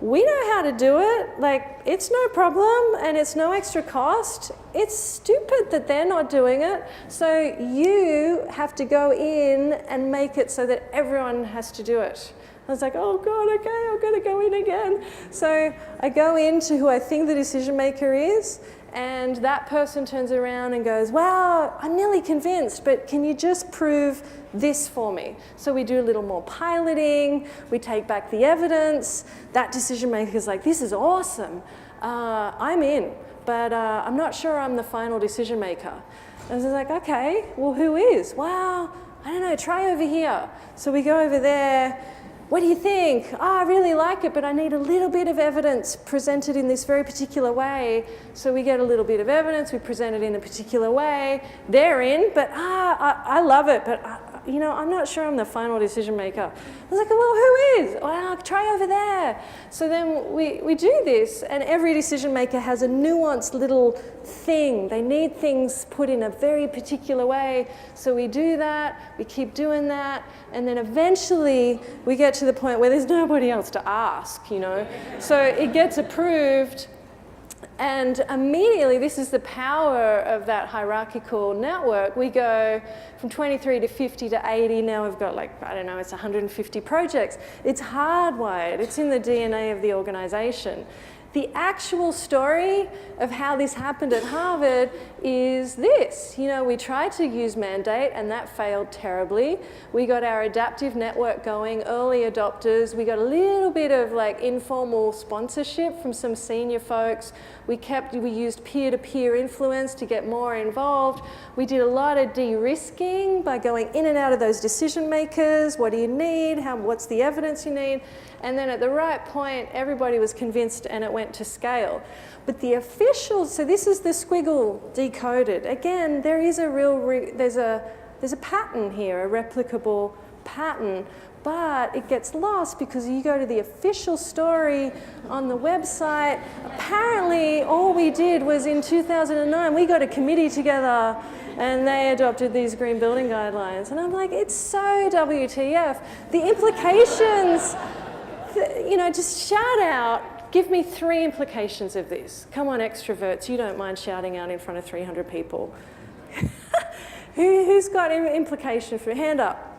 we know how to do it. Like, it's no problem and it's no extra cost. It's stupid that they're not doing it. So you have to go in and make it so that everyone has to do it. I was like, oh God, okay, I've got to go in again. So I go into who I think the decision maker is, and that person turns around and goes, wow, I'm nearly convinced, but can you just prove this for me? So we do a little more piloting, we take back the evidence. That decision maker is like, this is awesome. I'm in, but I'm not sure I'm the final decision maker. And I was like, okay, well, who is? Well, I don't know, try over here. So we go over there. What do you think? Oh, I really like it, but I need a little bit of evidence presented in this very particular way. So we get a little bit of evidence, we present it in a particular way. They're in, but I love it, but you know, I'm not sure I'm the final decision maker. I was like, well, who is? Well, try over there. So then we do this, and every decision maker has a nuanced little thing. They need things put in a very particular way. So we do that, we keep doing that, and then eventually we get to the point where there's nobody else to ask, you know. So it gets approved, and immediately, this is the power of that hierarchical network. We go from 23 to 50 to 80. Now we've got, like, I don't know, it's 150 projects. It's hardwired. It's in the DNA of the organization. The actual story of how this happened at Harvard is this. You know, we tried to use mandate and that failed terribly. We got our adaptive network going, early adopters. We got a little bit of like informal sponsorship from some senior folks. We used peer-to-peer influence to get more involved. We did a lot of de-risking by going in and out of those decision makers. What do you need? What's the evidence you need? And then at the right point, everybody was convinced and it went to scale. But the official, so this is the squiggle decoded. Again, there is a there's a pattern here, a replicable pattern, but it gets lost because you go to the official story on the website. Apparently, all we did was in 2009, we got a committee together and they adopted these green building guidelines. And I'm like, it's so WTF. The implications, you know, just shout out, give me 3 implications of this. Come on, extroverts, you don't mind shouting out in front of 300 people. Who's got implication for hand up?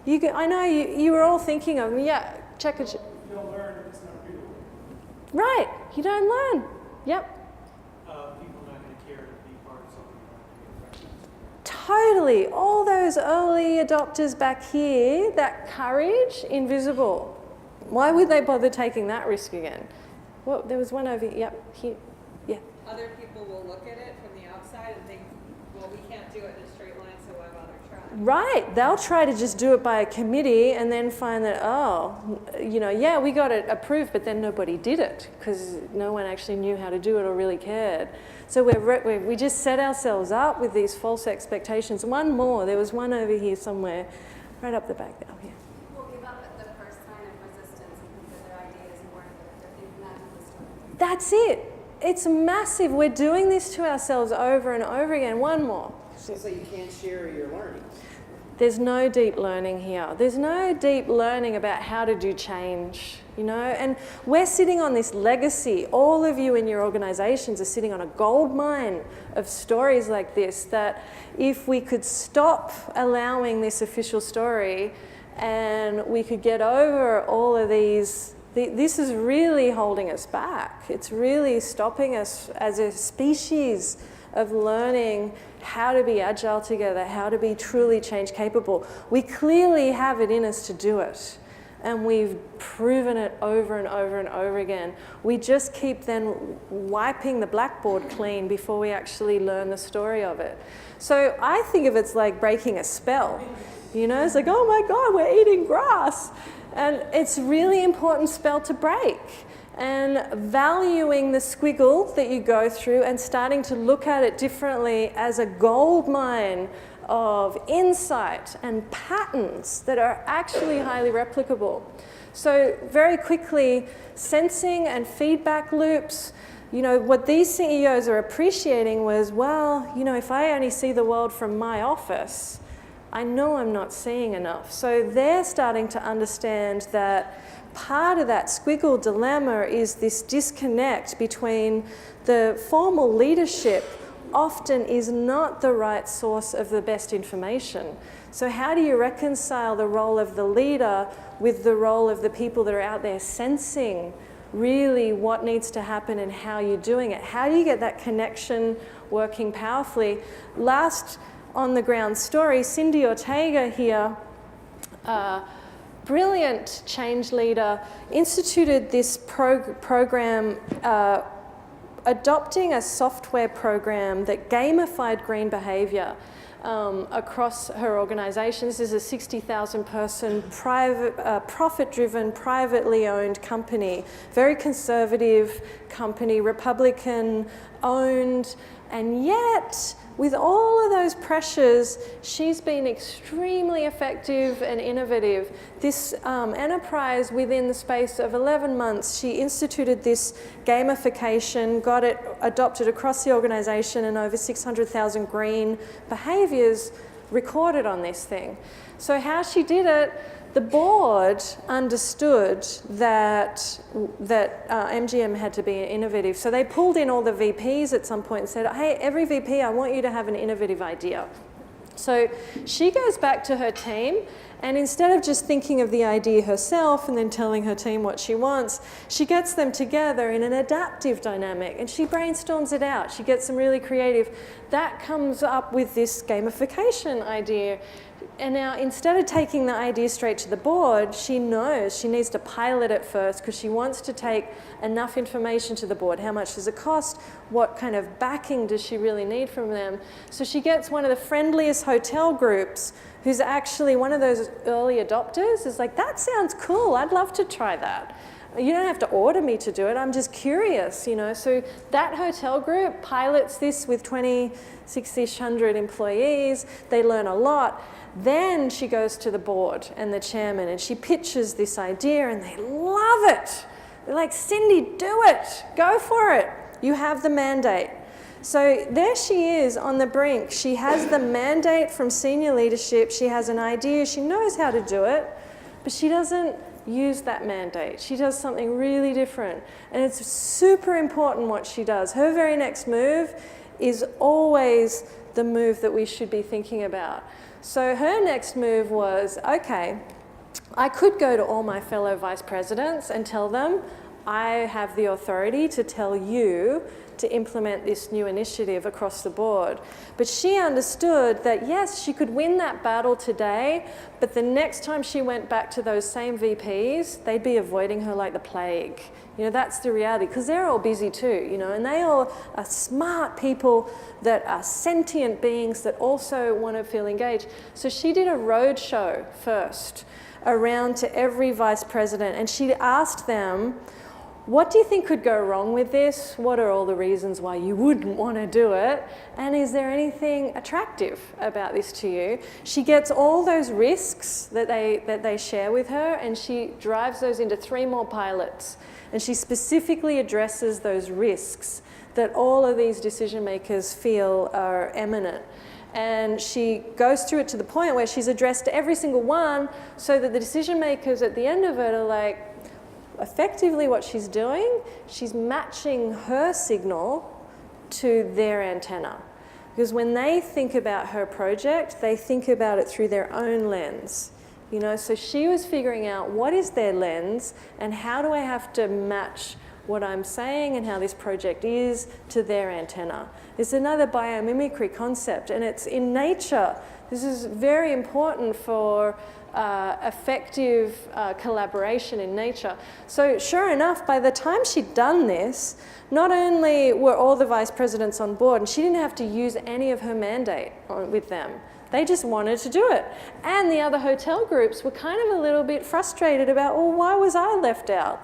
I know you were all thinking of them. Yeah, check it. You don't learn if it's not real. Right, you don't learn. Yep. People not going to care to be part of something. Totally. All those early adopters back here, that courage, invisible. Why would they bother taking that risk again? Well, there was one over here. Yep, here. Yeah. Other people will look at it from the outside and think, well, we can't do it in a straight line, so why bother trying? Right. They'll try to just do it by a committee and then find that, oh, you know, yeah, we got it approved, but then nobody did it because no one actually knew how to do it or really cared. So we just set ourselves up with these false expectations. One more. There was one over here somewhere, right up the back there. Yeah. That's it. It's massive. We're doing this to ourselves over and over again. One more. So you can't share your learning. There's no deep learning here. There's no deep learning about how to do change, you know? And we're sitting on this legacy. All of you in your organizations are sitting on a gold mine of stories like this that if we could stop allowing this official story and we could get over all of these, this is really holding us back. It's really stopping us as a species of learning how to be agile together, how to be truly change capable. We clearly have it in us to do it. And we've proven it over and over and over again. We just keep then wiping the blackboard clean before we actually learn the story of it. So I think of it's like breaking a spell. You know, it's like, oh my God, we're eating grass. And it's a really important spell to break. And valuing the squiggle that you go through and starting to look at it differently as a gold mine of insight and patterns that are actually highly replicable. So very quickly, sensing and feedback loops. You know, what these CEOs are appreciating was, well, you know, if I only see the world from my office, I know I'm not seeing enough. So they're starting to understand that part of that squiggle dilemma is this disconnect between the formal leadership often is not the right source of the best information. So how do you reconcile the role of the leader with the role of the people that are out there sensing really what needs to happen and how you're doing it? How do you get that connection working powerfully? Last on the ground story, Cindy Ortega here, brilliant change leader, instituted this program adopting a software program that gamified green behavior across her organization. This is a 60,000 person profit-driven, privately owned company, very conservative company, Republican owned, and yet with all of those pressures, she's been extremely effective and innovative. This enterprise, within the space of 11 months, she instituted this gamification, got it adopted across the organization, and over 600,000 green behaviors recorded on this thing. So how she did it, the board understood that MGM had to be innovative. So they pulled in all the VPs at some point and said, hey, every VP, I want you to have an innovative idea. So she goes back to her team, and instead of just thinking of the idea herself and then telling her team what she wants, she gets them together in an adaptive dynamic and she brainstorms it out. She gets them really creative. That comes up with this gamification idea. And now, instead of taking the idea straight to the board, she knows she needs to pilot it first because she wants to take enough information to the board. How much does it cost? What kind of backing does she really need from them? So she gets one of the friendliest hotel groups who's actually one of those early adopters, is like, that sounds cool, I'd love to try that. You don't have to order me to do it, I'm just curious, you know. So that hotel group pilots this with 2,600 employees, they learn a lot. Then she goes to the board and the chairman and she pitches this idea and they love it. They're like, Cindy, do it, go for it. You have the mandate. So there she is on the brink. She has the mandate from senior leadership. She has an idea, she knows how to do it, but she doesn't use that mandate. She does something really different. And it's super important what she does. Her very next move is always the move that we should be thinking about. So her next move was, okay, I could go to all my fellow vice presidents and tell them, I have the authority to tell you to implement this new initiative across the board. But she understood that, yes, she could win that battle today, but the next time she went back to those same VPs, they'd be avoiding her like the plague. You know, that's the reality, because they're all busy too, you know, and they all are smart people that are sentient beings that also want to feel engaged. So she did a road show first around to every vice president, and she asked them, what do you think could go wrong with this? What are all the reasons why you wouldn't want to do it? And is there anything attractive about this to you? She gets all those risks that they share with her, and she drives those into 3 more pilots. And she specifically addresses those risks that all of these decision makers feel are imminent. And she goes through it to the point where she's addressed every single one so that the decision makers at the end of it are like, effectively what she's doing, she's matching her signal to their antenna. Because when they think about her project, they think about it through their own lens. You know, so she was figuring out what is their lens and how do I have to match what I'm saying and how this project is to their antenna. It's another biomimicry concept, and it's in nature. This is very important for effective collaboration in nature. So sure enough, by the time she'd done this, not only were all the vice presidents on board, and she didn't have to use any of her mandate with them. They just wanted to do it. And the other hotel groups were kind of a little bit frustrated about, well, why was I left out?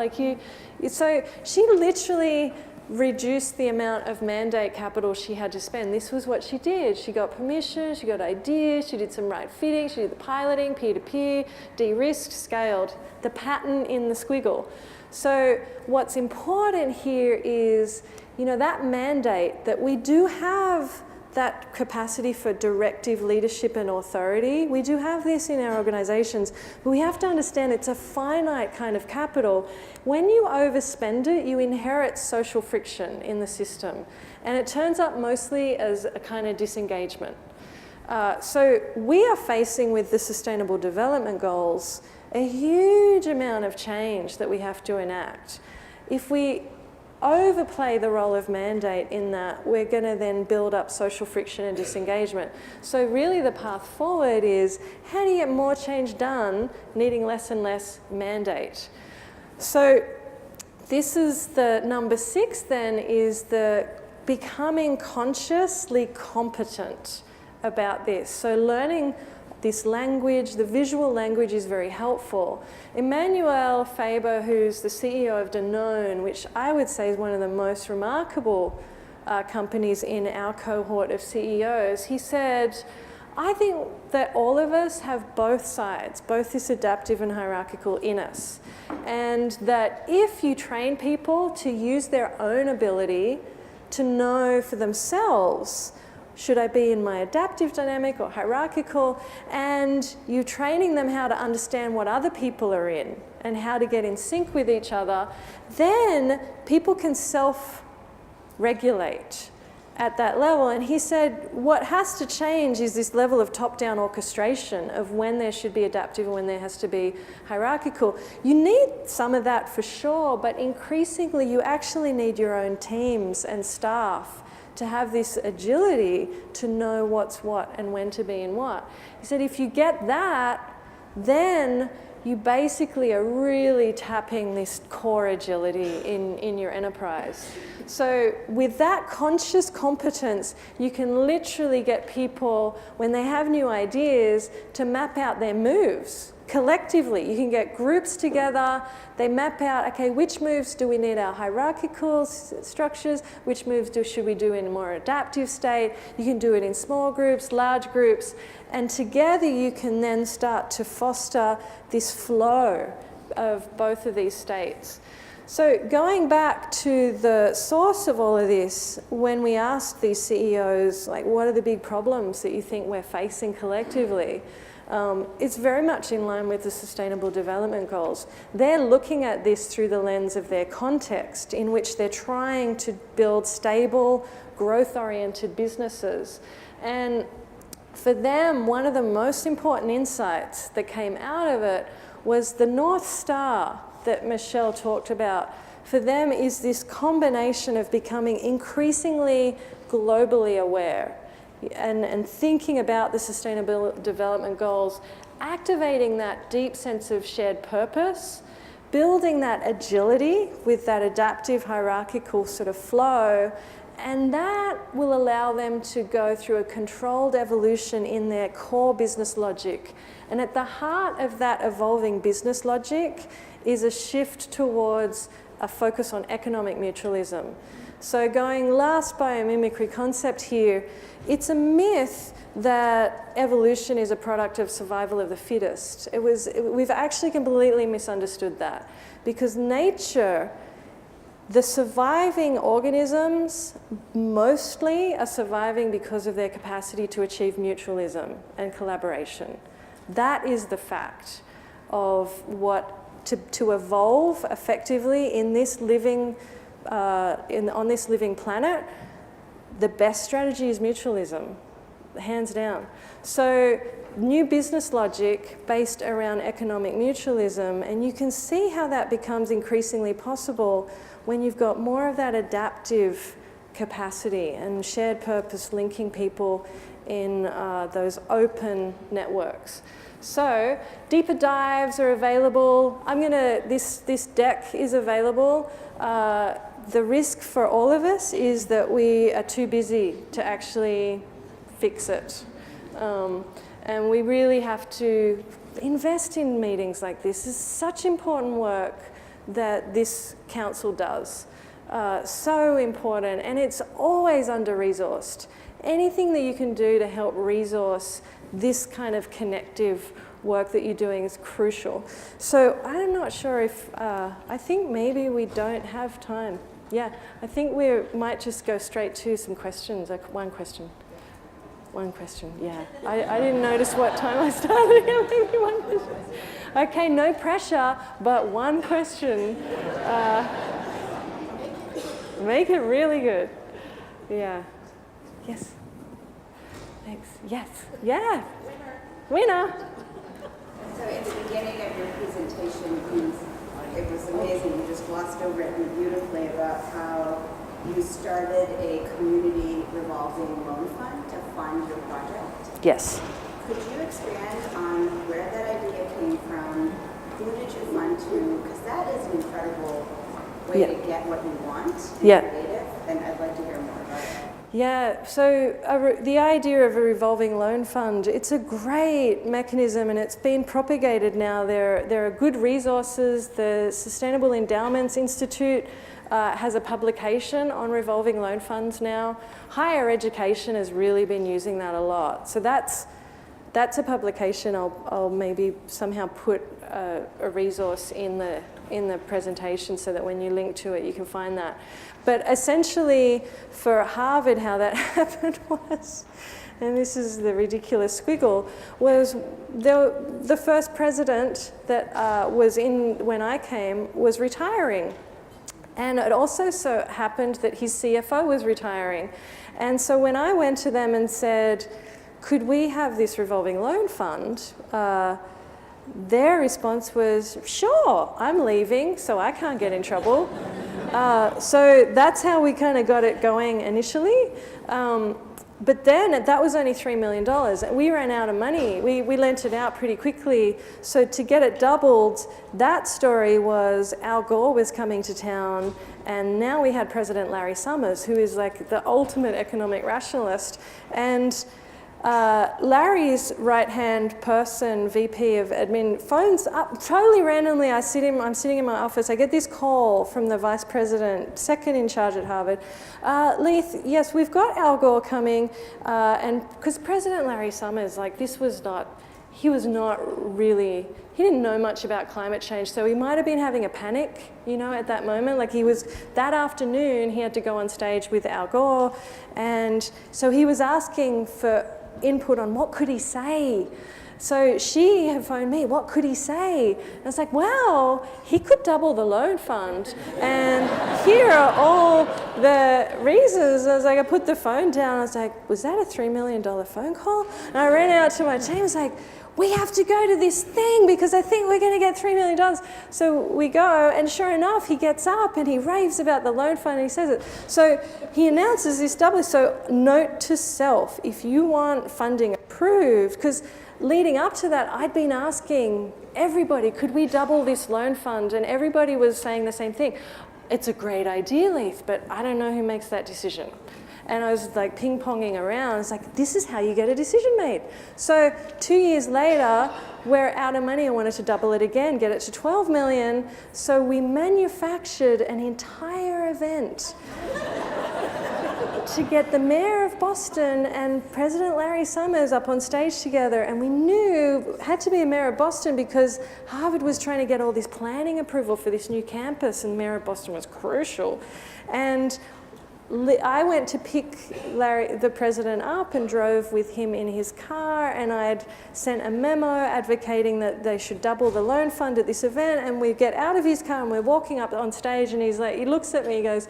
So she literally reduced the amount of mandate capital she had to spend. This was what she did. She got permission, she got ideas, she did some right fitting, she did the piloting, peer-to-peer, de-risked, scaled, the pattern in the squiggle. So what's important here is, you know, that mandate that we do have that capacity for directive leadership and authority. We do have this in our organisations, but we have to understand it's a finite kind of capital. When you overspend it, you inherit social friction in the system, and it turns up mostly as a kind of disengagement. So we are facing with the Sustainable Development Goals a huge amount of change that we have to enact. If we overplay the role of mandate in that, we're going to then build up social friction and disengagement. So really the path forward is, how do you get more change done needing less and less mandate? So this is the number 6 then, is the becoming consciously competent about this. So learning this language, the visual language, is very helpful. Emmanuel Faber, who's the CEO of Danone, which I would say is one of the most remarkable companies in our cohort of CEOs, he said, I think that all of us have both sides, both this adaptive and hierarchical in us. And that if you train people to use their own ability to know for themselves, should I be in my adaptive dynamic or hierarchical, and you training them how to understand what other people are in and how to get in sync with each other, then people can self-regulate at that level. And he said what has to change is this level of top-down orchestration of when there should be adaptive and when there has to be hierarchical. You need some of that for sure, but increasingly you actually need your own teams and staff to have this agility to know what's what and when to be in what. He said if you get that, then you basically are really tapping this core agility in your enterprise. So with that conscious competence, you can literally get people, when they have new ideas, to map out their moves collectively. You can get groups together, they map out, okay, which moves do we need our hierarchical structures, which moves should we do in a more adaptive state. You can do it in small groups, large groups, and together you can then start to foster this flow of both of these states. So going back to the source of all of this, when we asked these CEOs, like, what are the big problems that you think we're facing collectively? It's very much in line with the Sustainable Development Goals. They're looking at this through the lens of their context, in which they're trying to build stable, growth-oriented businesses. And for them, one of the most important insights that came out of it was the North Star that Michelle talked about. For them is this combination of becoming increasingly globally aware and thinking about the Sustainable Development Goals, activating that deep sense of shared purpose, building that agility with that adaptive hierarchical sort of flow, and that will allow them to go through a controlled evolution in their core business logic. And at the heart of that evolving business logic is a shift towards a focus on economic mutualism. So going last biomimicry concept here, it's a myth that evolution is a product of survival of the fittest. We've actually completely misunderstood that, because nature, the surviving organisms mostly are surviving because of their capacity to achieve mutualism and collaboration. That is the fact of what to evolve effectively in this living on this living planet. The best strategy is mutualism, hands down. So new business logic based around economic mutualism, and you can see how that becomes increasingly possible when you've got more of that adaptive capacity and shared purpose linking people in those open networks. So deeper dives are available. This deck is available. The risk for all of us is that we are too busy to actually fix it. And we really have to invest in meetings like this. This is such important work that this council does. So important, and it's always under-resourced. Anything that you can do to help resource this kind of connective work that you're doing is crucial. So I'm not sure if, I think maybe we don't have time. Yeah, I think we might just go straight to some questions, like one question. One question, yeah. I didn't notice what time I started. Maybe one question. Okay, no pressure, but one question. Make it really good. Yeah. Yes. Thanks. Yes. Yeah. Winner. So at the beginning of your presentation, it was amazing. You just glossed over it beautifully about how you started a community revolving loan fund to fund your project. Yes. Could you expand on where that idea came from? Who did you fund to? Because that is an incredible way to get what you want and creative, and I'd like to hear more about it. Yeah, so the idea of a revolving loan fund, it's a great mechanism and it's been propagated now. There are good resources. The Sustainable Endowments Institute has a publication on revolving loan funds now. Higher education has really been using that a lot. So that's a publication. I'll maybe somehow put a resource in the presentation so that when you link to it, you can find that. But essentially, for Harvard, how that happened was, and this is the ridiculous squiggle, was the first president that was in when I came was retiring. And it also so happened that his CFO was retiring. And so when I went to them and said, could we have this revolving loan fund? Their response was, sure, I'm leaving, so I can't get in trouble. So that's how we kind of got it going initially. But then that was only $3 million. We ran out of money. We lent it out pretty quickly. So to get it doubled, that story was Al Gore was coming to town, and now we had President Larry Summers, who is like the ultimate economic rationalist. And Larry's right-hand person, VP of admin, phones up totally randomly. I'm sitting in my office. I get this call from the vice president, second in charge at Harvard. Leith, yes, we've got Al Gore coming, and because President Larry Summers, like he didn't know much about climate change, so he might have been having a panic, at that moment. Like that afternoon, he had to go on stage with Al Gore, and so he was asking for input on what could he say. So she had phoned me, what could he say? And I was like, well, he could double the loan fund. And here are all the reasons. I was like, I put the phone down. I was like, was that a $3 million phone call? And I ran out to my team. I was like, we have to go to this thing because I think we're going to get $3 million. So we go, and sure enough, he gets up and he raves about the loan fund and he says it. So he announces this double. So note to self, if you want funding approved, because leading up to that, I'd been asking everybody, could we double this loan fund? And everybody was saying the same thing. It's a great idea, Leith, but I don't know who makes that decision. And I was like ping-ponging around. It's like, this is how you get a decision made. So 2 years later, we're out of money. I wanted to double it again, get it to 12 million. So we manufactured an entire event to get the mayor of Boston and President Larry Summers up on stage together. And we knew it had to be a mayor of Boston because Harvard was trying to get all this planning approval for this new campus, and mayor of Boston was crucial. And I went to pick Larry, the president, up and drove with him in his car, and I had sent a memo advocating that they should double the loan fund at this event. And we get out of his car and we're walking up on stage, and he's like, he looks at me, he goes,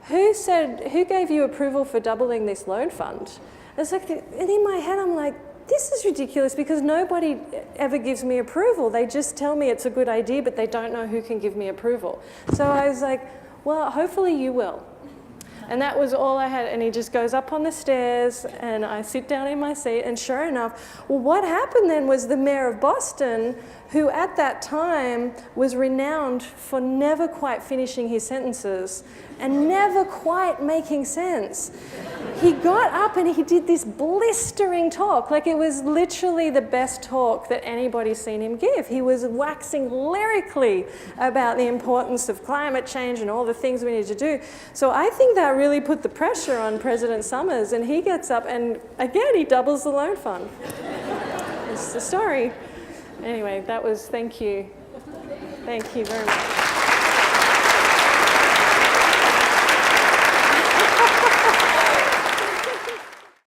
who gave you approval for doubling this loan fund? It's like, and in my head I'm like, this is ridiculous because nobody ever gives me approval. They just tell me it's a good idea, but they don't know who can give me approval. So I was like, well, hopefully you will. And that was all I had. And he just goes up on the stairs, and I sit down in my seat, and sure enough, well, what happened then was the mayor of Boston, who at that time was renowned for never quite finishing his sentences and never quite making sense. He got up and he did this blistering talk, like it was literally the best talk that anybody's seen him give. He was waxing lyrically about the importance of climate change and all the things we need to do. So I think that really put the pressure on President Summers, and he gets up and again, he doubles the loan fund. It's the story. Anyway, that was, thank you. Thank you very much.